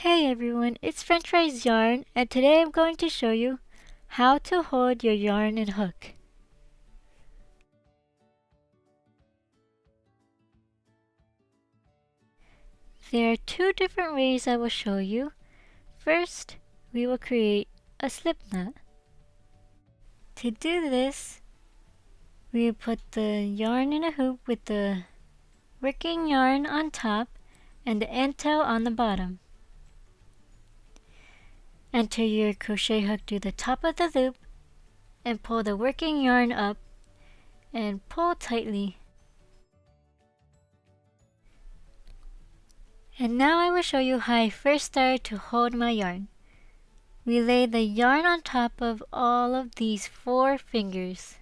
Hey everyone, it's frenchfry's yarn, and today I'm going to show you how to hold your yarn and hook. There are two different ways I will show you. First, we will create a slip knot. To do this, we will put the yarn in a hoop with the working yarn on top and the end tail on the bottom. Enter your crochet hook to the top of the loop and pull the working yarn up and pull tightly. And now I will show you how I first started to hold my yarn. We lay the yarn on top of all of these 4 fingers.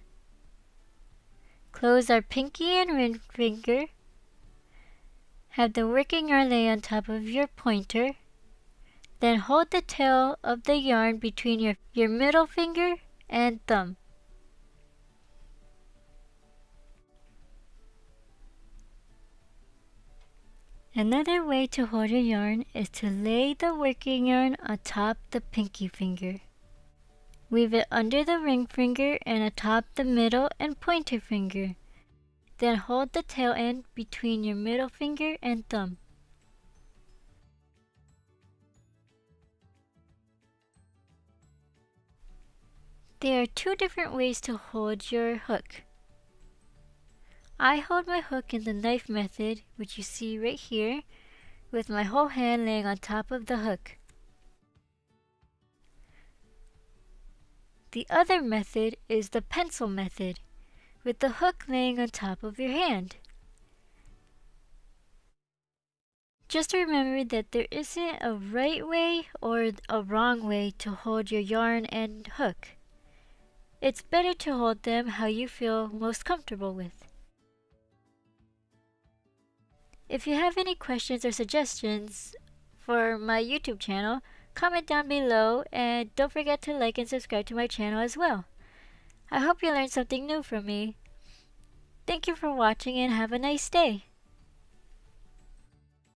Close our pinky and ring finger. Have the working yarn lay on top of your pointer. Then hold the tail of the yarn between your middle finger and thumb. Another way to hold your yarn is to lay the working yarn on top the pinky finger. Weave it under the ring finger and atop the middle and pointer finger. Then hold the tail end between your middle finger and thumb. There are 2 different ways to hold your hook. I hold my hook in the knife method, which you see right here, with my whole hand laying on top of the hook. The other method is the pencil method, with the hook laying on top of your hand. Just remember that there isn't a right way or a wrong way to hold your yarn and hook. It's better to hold them how you feel most comfortable with. If you have any questions or suggestions for my YouTube channel, comment down below and don't forget to like and subscribe to my channel as well. I hope you learned something new from me. Thank you for watching and have a nice day.